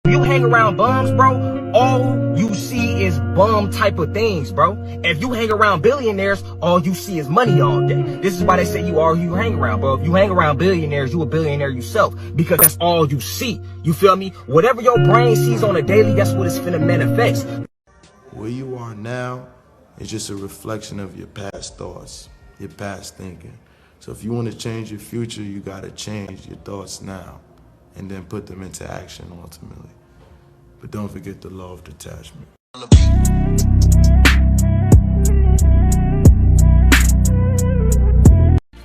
You hang around bums, bro, all you see is bum type of things, bro. If you hang around billionaires, all you see is money all day. This is why they say you are who you hang around, bro. If you hang around billionaires, you a billionaire yourself, because that's all you see. You feel me? Whatever your brain sees on a daily, that's what it's finna manifest. Where you are now is just a reflection of your past thoughts, your past thinking. So if you want to change your future, you gotta change your thoughts now and then put them into action ultimately. But don't forget the law of detachment.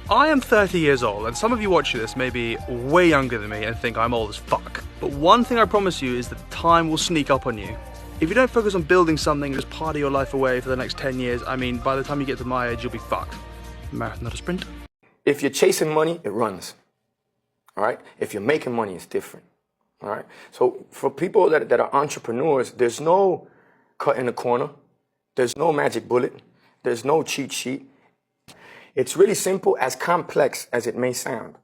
I am 30 years old, and some of you watching this may be way younger than me and think I'm old as fuck. But one thing I promise you is that time will sneak up on you. If you don't focus on building something and just party your life away for the next 10 years, I mean, by the time you get to my age, you'll be fucked. Marathon, not a sprint. If you're chasing money, it runs. All right? If you're making money, it's different. All right? So for people that are entrepreneurs, there's no cut in the corner. There's no magic bullet. There's no cheat sheet. It's really simple, as complex as it may sound.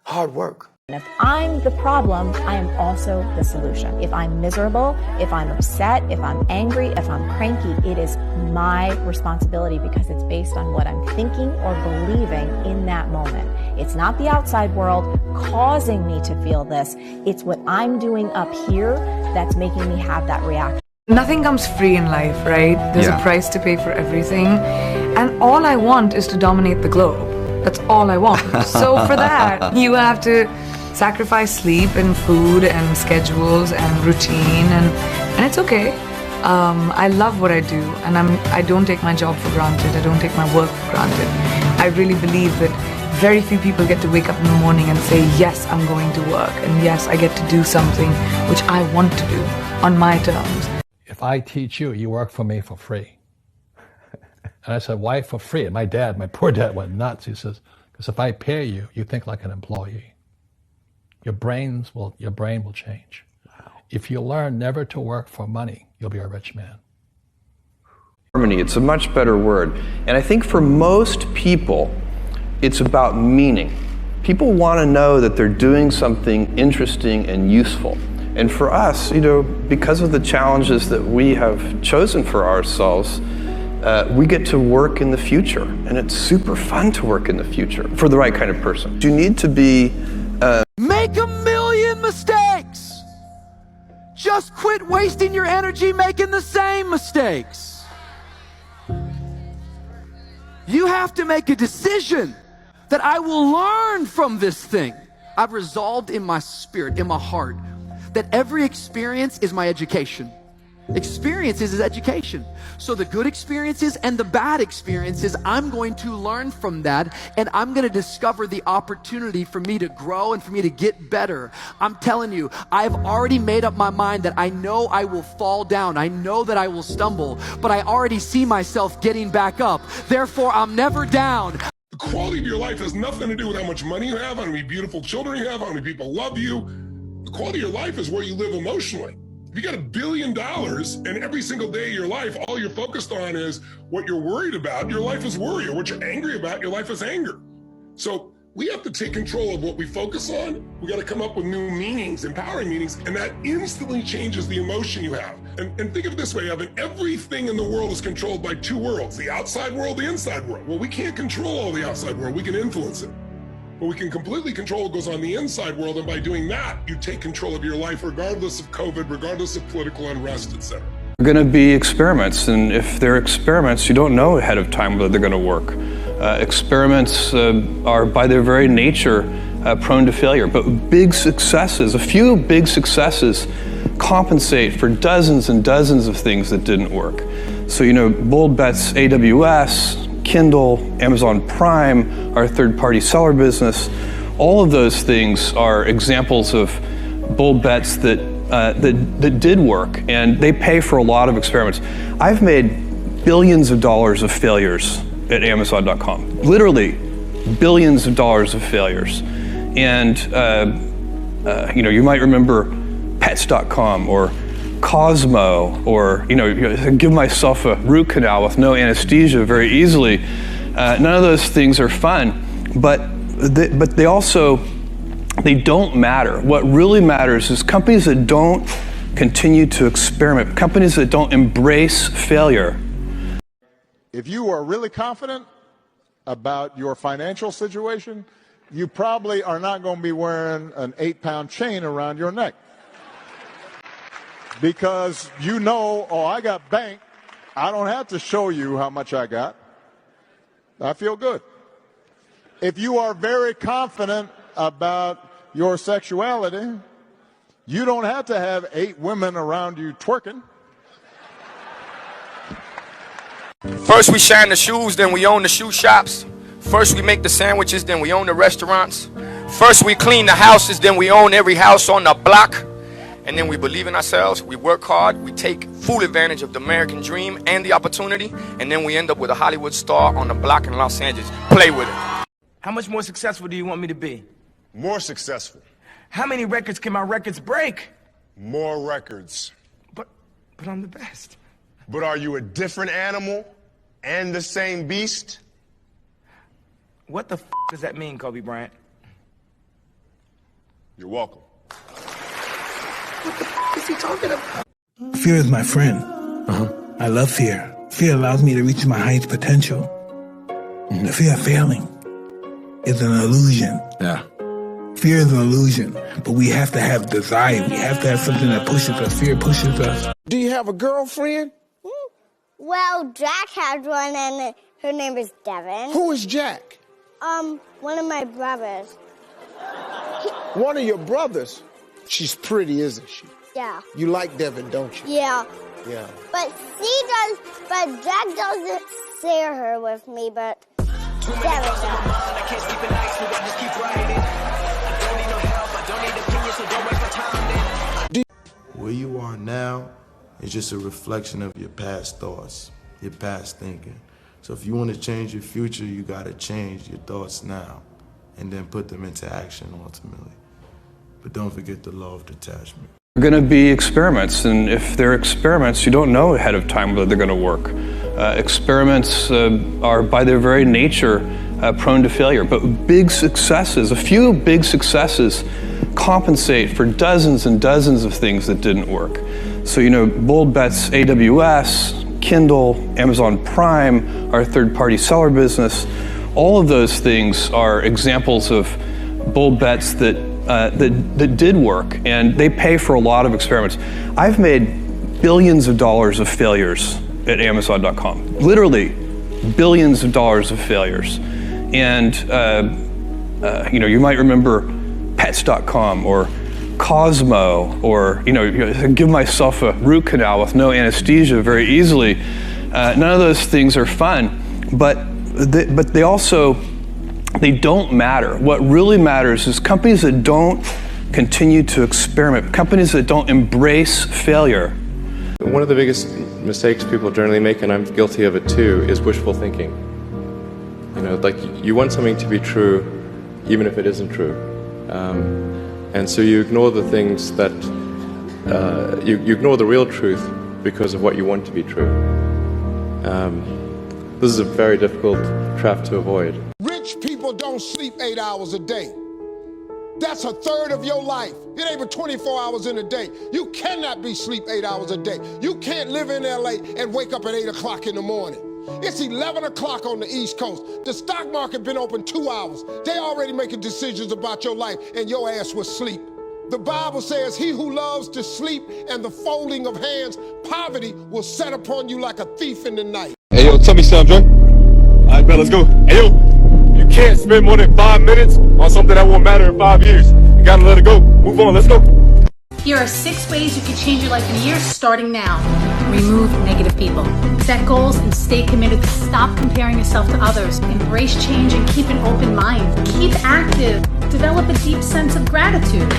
Hard work. If I'm the problem, I am also the solution. If I'm miserable, if I'm upset, if I'm angry, if I'm cranky, it is my responsibility because it's based on what I'm thinking or believing in that moment. It's not the outside world causing me to feel this. It's what I'm doing up here that's making me have that reaction. Nothing comes free in life, right? There's a price to pay for everything. And all I want is to dominate the globe. That's all I want. So for that, you have to sacrifice sleep and food and schedules and routine, and it's okay. I love what I do, and I don't take my job for granted. I don't take my work for granted. I really believe that very few people get to wake up in the morning and say, yes, I'm going to work, and yes, I get to do something which I want to do on my terms. If I teach you, you work for me for free. And I said, why for free? And my poor dad went nuts. He says, because if I pay you, you think like an employee. Your brain will change. Wow. If you learn never to work for money, you'll be a rich man. Harmony, it's a much better word. And I think for most people, it's about meaning. People want to know that they're doing something interesting and useful. And for us, because of the challenges that we have chosen for ourselves, we get to work in the future. And it's super fun to work in the future for the right kind of person. You need to be Make a million mistakes. Just quit wasting your energy making the same mistakes. You have to make a decision that I will learn from this thing. I've resolved in my spirit, in my heart, that every experience is my education. Experiences is education. So the good experiences and the bad experiences, I'm going to learn from that, and I'm going to discover the opportunity for me to grow and for me to get better. I'm telling you, I've already made up my mind that I know I will fall down. I know that I will stumble, but I already see myself getting back up. Therefore, I'm never down. The quality of your life has nothing to do with how much money you have, how many beautiful children you have, how many people love you. The quality of your life is where you live emotionally. If you got $1 billion and every single day of your life, all you're focused on is what you're worried about, your life is worry, or what you're angry about, your life is anger. So we have to take control of what we focus on. We got to come up with new meanings, empowering meanings, and that instantly changes the emotion you have. And think of it this way, Evan, everything in the world is controlled by two worlds, the outside world, the inside world. Well, we can't control all the outside world, we can influence it. But we can completely control what goes on in the inside world, and by doing that, you take control of your life regardless of COVID, regardless of political unrest, etc. They're going to be experiments, and if they're experiments, you don't know ahead of time whether they're going to work. Experiments are by their very nature prone to failure, but big successes, a few big successes compensate for dozens and dozens of things that didn't work. So, bold bets, AWS, Kindle, Amazon Prime, our third-party seller business, all of those things are examples of bold bets that did work, and they pay for a lot of experiments. I've made billions of dollars of failures at Amazon.com, literally billions of dollars of failures. And you might remember Pets.com or Cosmo, or give myself a root canal with no anesthesia very easily. None of those things are fun, but they don't matter. What really matters is companies that don't continue to experiment, companies that don't embrace failure. If you are really confident about your financial situation, you probably are not going to be wearing an 8-pound chain around your neck. Because you know, oh, I got bank. I don't have to show you how much I got. I feel good. If you are very confident about your sexuality, you don't have to have 8 women around you twerking. First we shine the shoes, then we own the shoe shops. First we make the sandwiches, then we own the restaurants. First we clean the houses, then we own every house on the block. And then we believe in ourselves, we work hard, we take full advantage of the American dream and the opportunity, and then we end up with a Hollywood star on the block in Los Angeles. Play with it. How much more successful do you want me to be? More successful. How many records can my records break? More records. But I'm the best. But are you a different animal and the same beast? What the f does that mean, Kobe Bryant? You're welcome. What the f is he talking about? Fear is my friend. I love fear. Fear allows me to reach my highest potential. The fear of failing is an illusion. Yeah. Fear is an illusion, but we have to have desire. We have to have something that pushes us. Fear pushes us. Do you have a girlfriend? Well, Jack has one, and her name is Devin. Who is Jack? One of my brothers. One of your brothers? She's pretty, isn't she? Yeah. You like Devin, don't you? Yeah. Yeah. But Jack doesn't share her with me, but Devin does. Where you are now is just a reflection of your past thoughts, your past thinking. So if you want to change your future, you got to change your thoughts now and then put them into action ultimately. But don't forget the law of detachment. There are going to be experiments, and if they're experiments, you don't know ahead of time whether they're going to work. Experiments are by their very nature prone to failure, but big successes, a few big successes compensate for dozens and dozens of things that didn't work. So, you know, bold bets, AWS, Kindle, Amazon Prime, our third-party seller business, all of those things are examples of bold bets that did work, and they pay for a lot of experiments. I've made billions of dollars of failures at Amazon.com, literally billions of dollars of failures. And you know, you might remember Pets.com or Cosmo, or give myself a root canal with no anesthesia very easily. None of those things are fun, but they also, they don't matter. What really matters is companies that don't continue to experiment, companies that don't embrace failure. One of the biggest mistakes people generally make, and I'm guilty of it too, is wishful thinking. You know, like you want something to be true, even if it isn't true. And so you ignore the things that, you ignore the real truth because of what you want to be true. This is a very difficult trap to avoid. Rich people don't sleep 8 hours a day. That's a third of your life. It ain't but 24 hours in a day. You cannot be sleep 8 hours a day. You can't live in LA and wake up at 8 o'clock in the morning. It's 11 o'clock on the East Coast. The stock market been open 2 hours. They already making decisions about your life, and your ass was asleep. The Bible says, he who loves to sleep and the folding of hands, poverty will set upon you like a thief in the night. Hey, yo, tell me something, Dre. All right, bro, let's go. Hey, yo, you can't spend more than 5 minutes on something that won't matter in 5 years. You gotta let it go. Move on, let's go. Here are 6 ways you can change your life in a year starting now. Remove negative people. Set goals and stay committed. Stop comparing yourself to others. Embrace change and keep an open mind. Keep active. Develop a deep sense of gratitude.